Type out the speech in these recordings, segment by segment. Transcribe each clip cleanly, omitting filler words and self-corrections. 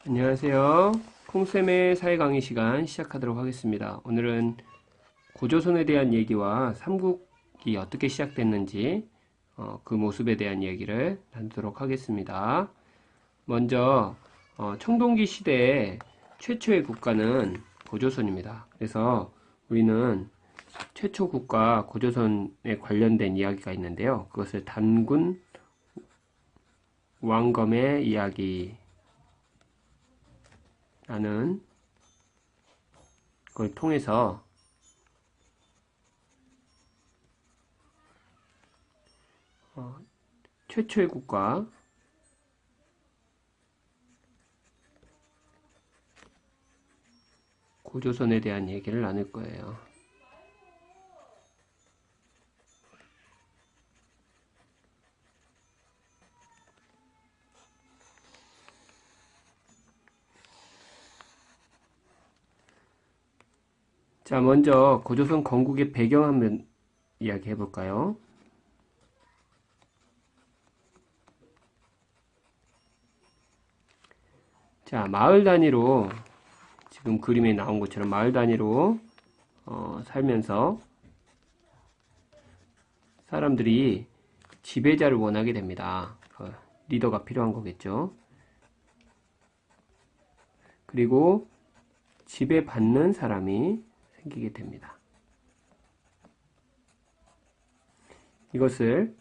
안녕하세요. 콩쌤의 사회 강의 시간 시작하도록 하겠습니다. 오늘은 고조선에 대한 얘기와 삼국이 어떻게 시작됐는지 그 모습에 대한 얘기를 나누도록 하겠습니다. 먼저 청동기 시대의 최초의 국가는 고조선입니다. 그래서 우리는 최초 국가 고조선에 관련된 이야기가 있는데요. 그것을 단군 왕검의 이야기 라는 걸 통해서 최초의 국가 고조선에 대한 얘기를 나눌 거예요. 자, 먼저 고조선 건국의 배경 한번 이야기해 볼까요? 자, 마을 단위로 지금 그림에 나온 것처럼 마을 단위로 살면서 사람들이 지배자를 원하게 됩니다. 리더가 필요한 거겠죠. 그리고 지배받는 사람이 생기게 됩니다. 이것을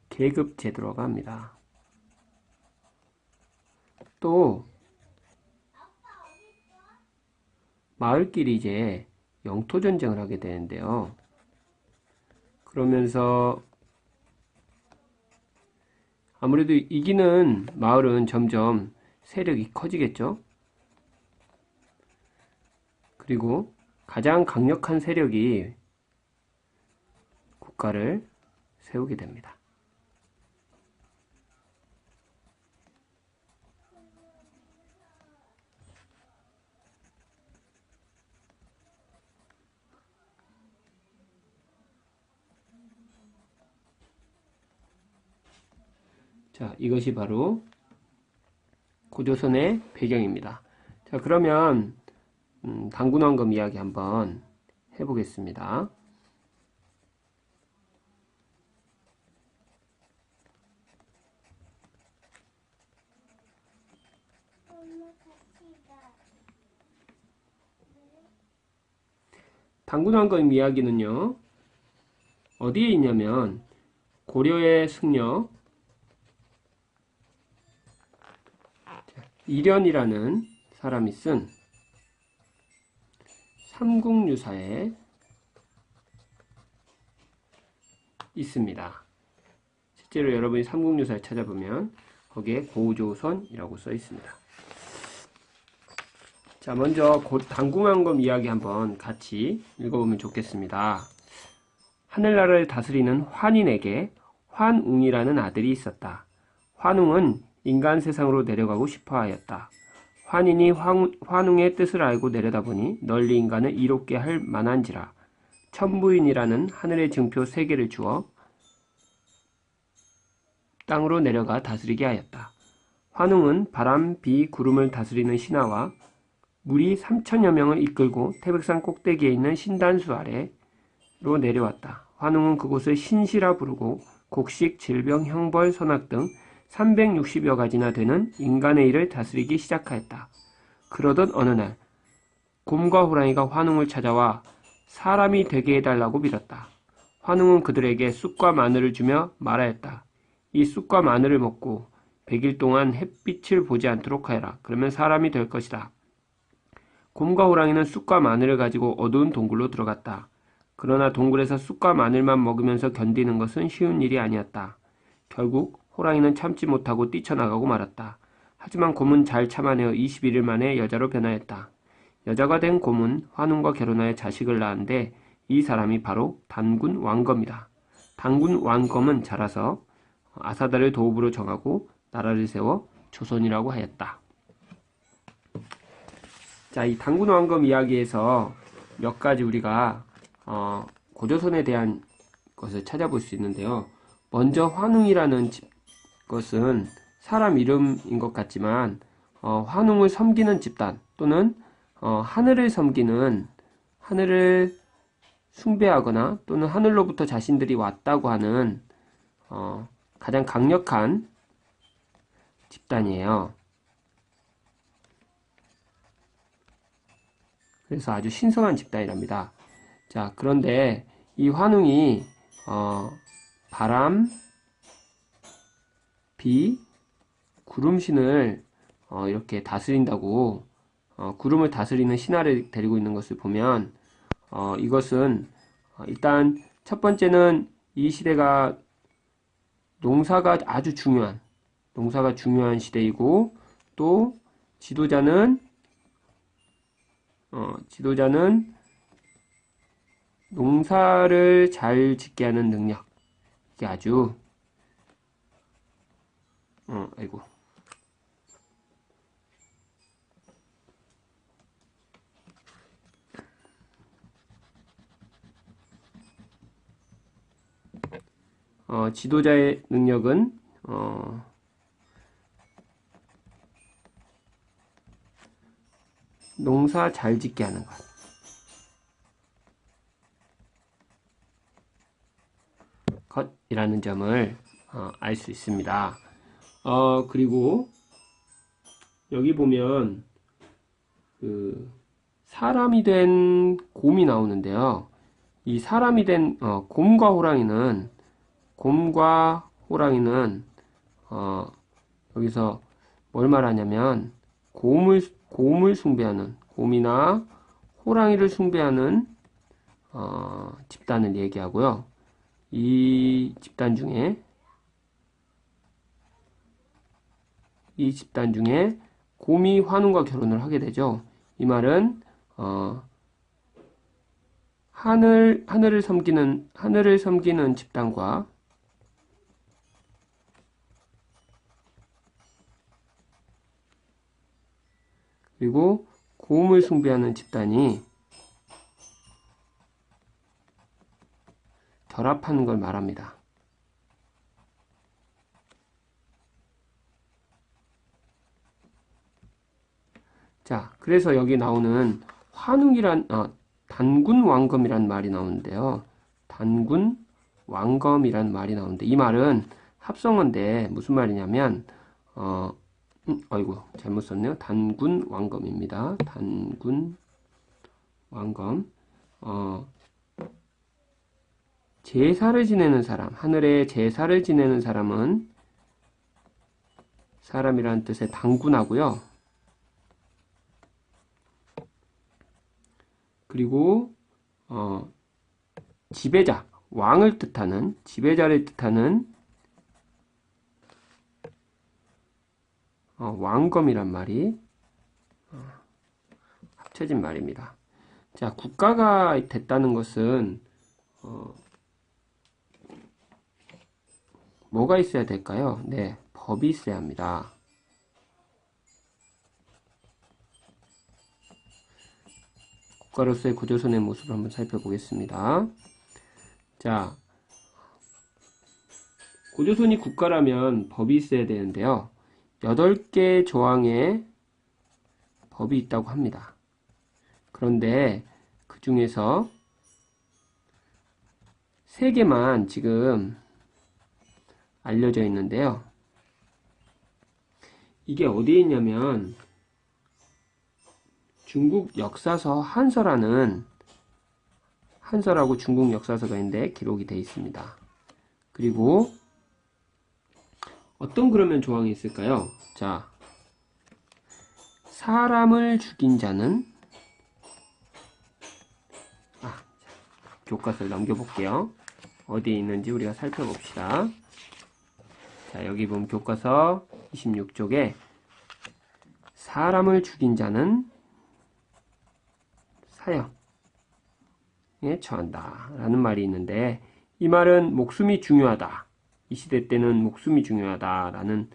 계급제도라고 합니다. 또 마을끼리 이제 영토전쟁을 하게 되는데요. 그러면서 아무래도 이기는 마을은 점점 세력이 커지겠죠. 그리고 가장 강력한 세력이 국가를 세우게 됩니다. 자, 이것이 바로 고조선의 배경입니다. 자, 그러면 단군왕검 이야기 한번 해보겠습니다. 단군왕검 이야기는요, 어디에 있냐면 고려의 승려 이련이라는 사람이 쓴 삼국유사에 있습니다. 실제로 여러분이 삼국유사를 찾아보면 거기에 고조선이라고 써 있습니다. 자, 먼저 단군왕검 이야기 한번 같이 읽어보면 좋겠습니다. 하늘나라를 다스리는 환인에게 환웅이라는 아들이 있었다. 환웅은 인간 세상으로 내려가고 싶어 하였다. 환인이 환웅의 뜻을 알고 내려다보니 널리 인간을 이롭게 할 만한지라 천부인이라는 하늘의 증표 3개를 주어 땅으로 내려가 다스리게 하였다. 환웅은 바람, 비, 구름을 다스리는 신하와 무리 3천여 명을 이끌고 태백산 꼭대기에 있는 신단수 아래로 내려왔다. 환웅은 그곳을 신시라 부르고 곡식, 질병, 형벌, 선악 등 360여 가지나 되는 인간의 일을 다스리기 시작하였다. 그러던 어느 날 곰과 호랑이가 환웅을 찾아와 사람이 되게 해달라고 빌었다. 환웅은 그들에게 쑥과 마늘을 주며 말하였다. 이 쑥과 마늘을 먹고 100일 동안 햇빛을 보지 않도록 하여라. 그러면 사람이 될 것이다. 곰과 호랑이는 쑥과 마늘을 가지고 어두운 동굴로 들어갔다. 그러나 동굴에서 쑥과 마늘만 먹으면서 견디는 것은 쉬운 일이 아니었다. 결국 호랑이는 참지 못하고 뛰쳐나가고 말았다. 하지만 곰은 잘 참아내어 21일 만에 여자로 변하였다. 여자가 된 곰은 환웅과 결혼하여 자식을 낳았는데 이 사람이 바로 단군 왕검이다. 단군 왕검은 자라서 아사다를 도읍으로 정하고 나라를 세워 조선이라고 하였다. 자, 이 단군 왕검 이야기에서 몇 가지 우리가 고조선에 대한 것을 찾아볼 수 있는데요. 먼저 환웅이라는 것은 사람 이름인 것 같지만 환웅을 섬기는 집단 또는 하늘을 섬기는 하늘을 숭배하거나 또는 하늘로부터 자신들이 왔다고 하는 가장 강력한 집단이에요. 그래서 아주 신성한 집단이랍니다. 자, 그런데 이 환웅이 바람, 비, 구름신을 이렇게 다스린다고 구름을 다스리는 신하를 데리고 있는 것을 보면 이것은 일단 첫 번째는 이 시대가 농사가 중요한 시대이고 또 지도자는 농사를 잘 짓게 하는 능력. 이게 아주 아이고. 지도자의 능력은 농사 잘 짓게 하는 것이라는 점을 알 수 있습니다. 그리고 여기 보면 그 사람이 된 곰이 나오는데요. 이 사람이 된 곰과 호랑이는 여기서 뭘 말하냐면 곰을 숭배하는 곰이나 호랑이를 숭배하는 집단을 얘기하고요. 이 집단 중에 곰이 환웅과 결혼을 하게 되죠. 이 말은 하늘을 섬기는 집단과 그리고 곰을 숭배하는 집단이 결합하는 걸 말합니다. 자, 그래서 여기 나오는 단군왕검이란 말이 나오는데요. 단군왕검이란 말이 나오는데 이 말은 합성어인데 무슨 말이냐면 아이고 잘못 썼네요. 단군왕검입니다. 단군왕검 제사를 지내는 사람, 하늘에 제사를 지내는 사람이라는 뜻의 단군하고요. 그리고 지배자, 지배자를 뜻하는 왕검이란 말이 합쳐진 말입니다. 자, 국가가 됐다는 것은 뭐가 있어야 될까요? 네, 법이 있어야 합니다. 국가로서의 고조선의 모습을 한번 살펴보겠습니다. 자, 고조선이 국가라면 법이 있어야 되는데요. 8개 조항의 법이 있다고 합니다. 그런데 그 중에서 3개만 지금 알려져 있는데요. 이게 어디에 있냐면 중국 역사서 한서라고 중국 역사서가 있는데 기록이 되어 있습니다. 그리고 어떤 그러면 조항이 있을까요? 자, 사람을 죽인 자는 교과서를 넘겨볼게요. 어디에 있는지 우리가 살펴봅시다. 자, 여기 보면 교과서 26쪽에 사람을 죽인 자는 사형에 처한다 라는 말이 있는데 이 말은 목숨이 중요하다. 이 시대 때는 목숨이 중요하다 라는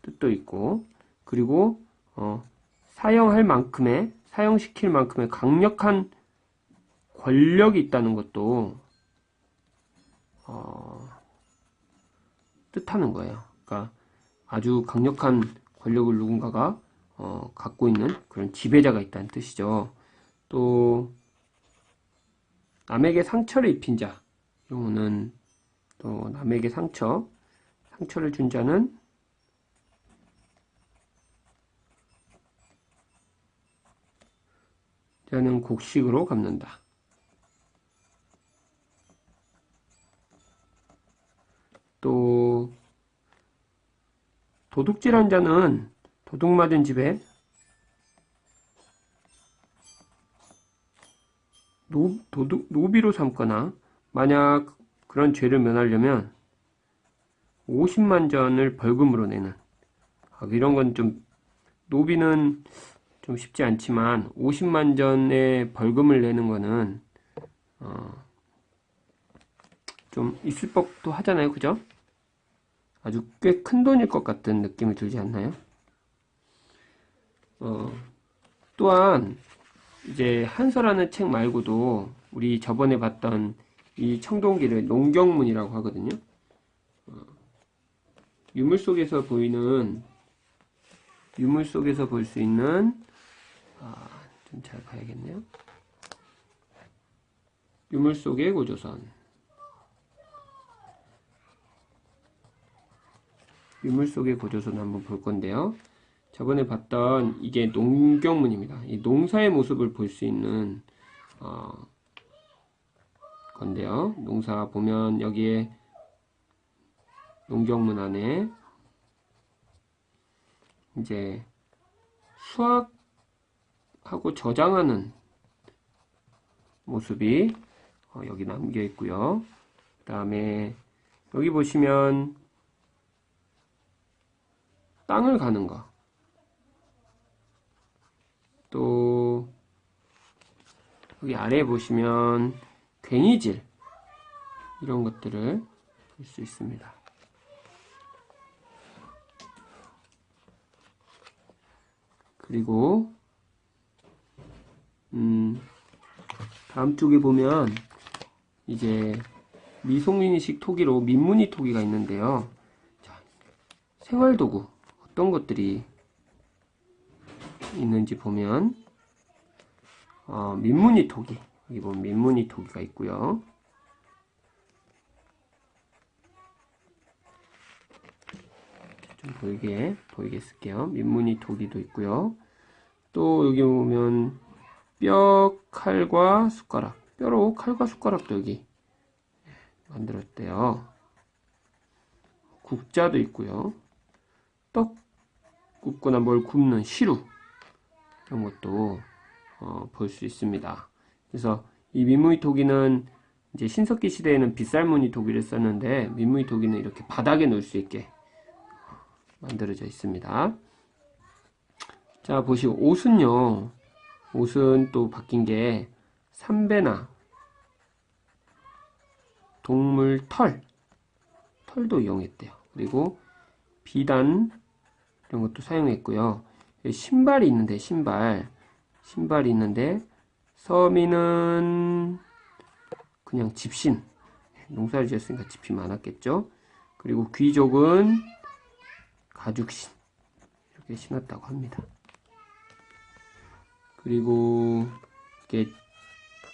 뜻도 있고 그리고 사형시킬 만큼의 강력한 권력이 있다는 것도 뜻하는 거예요. 그러니까 아주 강력한 권력을 누군가가 갖고 있는 그런 지배자가 있다는 뜻이죠. 또 남에게 상처를 입힌 자, 경우는 또 남에게 상처를 준 자는 곡식으로 갚는다. 또 도둑질한 자는 도둑 맞은 집에 노비로 삼거나, 만약 그런 죄를 면하려면 50만 전을 벌금으로 내는, 이런 건 좀, 노비는 좀 쉽지 않지만 50만 전의 벌금을 내는 거는 좀 있을 법도 하잖아요, 그죠? 아주 꽤 큰 돈일 것 같은 느낌이 들지 않나요? 또한 이제 한서라는 책 말고도 우리 저번에 봤던 이 청동기를 농경문이라고 하거든요. 유물 속에서 볼 수 있는, 좀 잘 봐야겠네요. 유물 속의 고조선. 유물 속의 고조선 한번 볼 건데요. 저번에 봤던 이게 농경문입니다. 이 농사의 모습을 볼 수 있는 건데요. 농사 보면 여기에 농경문 안에 이제 수확하고 저장하는 모습이 여기 남겨 있고요. 그 다음에 여기 보시면 땅을 가는 거, 또 여기 아래에 보시면 괭이질, 이런 것들을 볼 수 있습니다. 그리고 다음 쪽에 보면 이제 미송인식 토기로 민무늬 토기가 있는데요. 자, 생활도구 어떤 것들이 있는지 보면 민무늬 토기, 여기 보면 민무늬 토기가 있고요. 좀 보이게 쓸게요. 민무늬 토기도 있고요. 또 여기 보면 뼈, 칼과 숟가락, 뼈로 칼과 숟가락도 여기 만들었대요. 국자도 있고요. 떡 굽거나 뭘 굽는 시루, 이런 것도 볼 수 있습니다. 그래서 이 민무늬 토기는 이제 신석기 시대에는 빗살무늬 토기를 썼는데, 민무늬 토기는 이렇게 바닥에 놓을 수 있게 만들어져 있습니다. 자, 보시고 옷은요, 옷은 또 바뀐 게 삼배나 동물 털도 이용했대요. 그리고 비단, 이런 것도 사용했고요. 신발이 있는데, 신발이 있는데, 서민은 그냥 집신, 농사를 지었으니까 집이 많았겠죠. 그리고 귀족은 가죽신, 이렇게 신었다고 합니다. 그리고 이렇게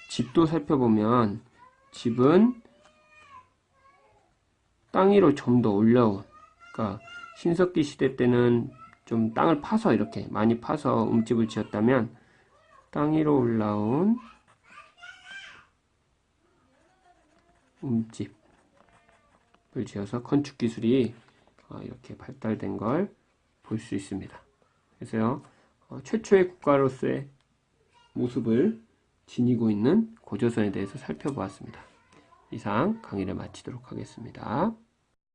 집도 살펴보면, 집은 땅 위로 좀 더 올라온, 그러니까 신석기 시대 때는 좀 땅을 파서, 이렇게 많이 파서 움집을 지었다면, 땅 위로 올라온 움집을 지어서 건축 기술이 이렇게 발달된 걸 볼 수 있습니다. 그래서요, 최초의 국가로서의 모습을 지니고 있는 고조선에 대해서 살펴보았습니다. 이상 강의를 마치도록 하겠습니다.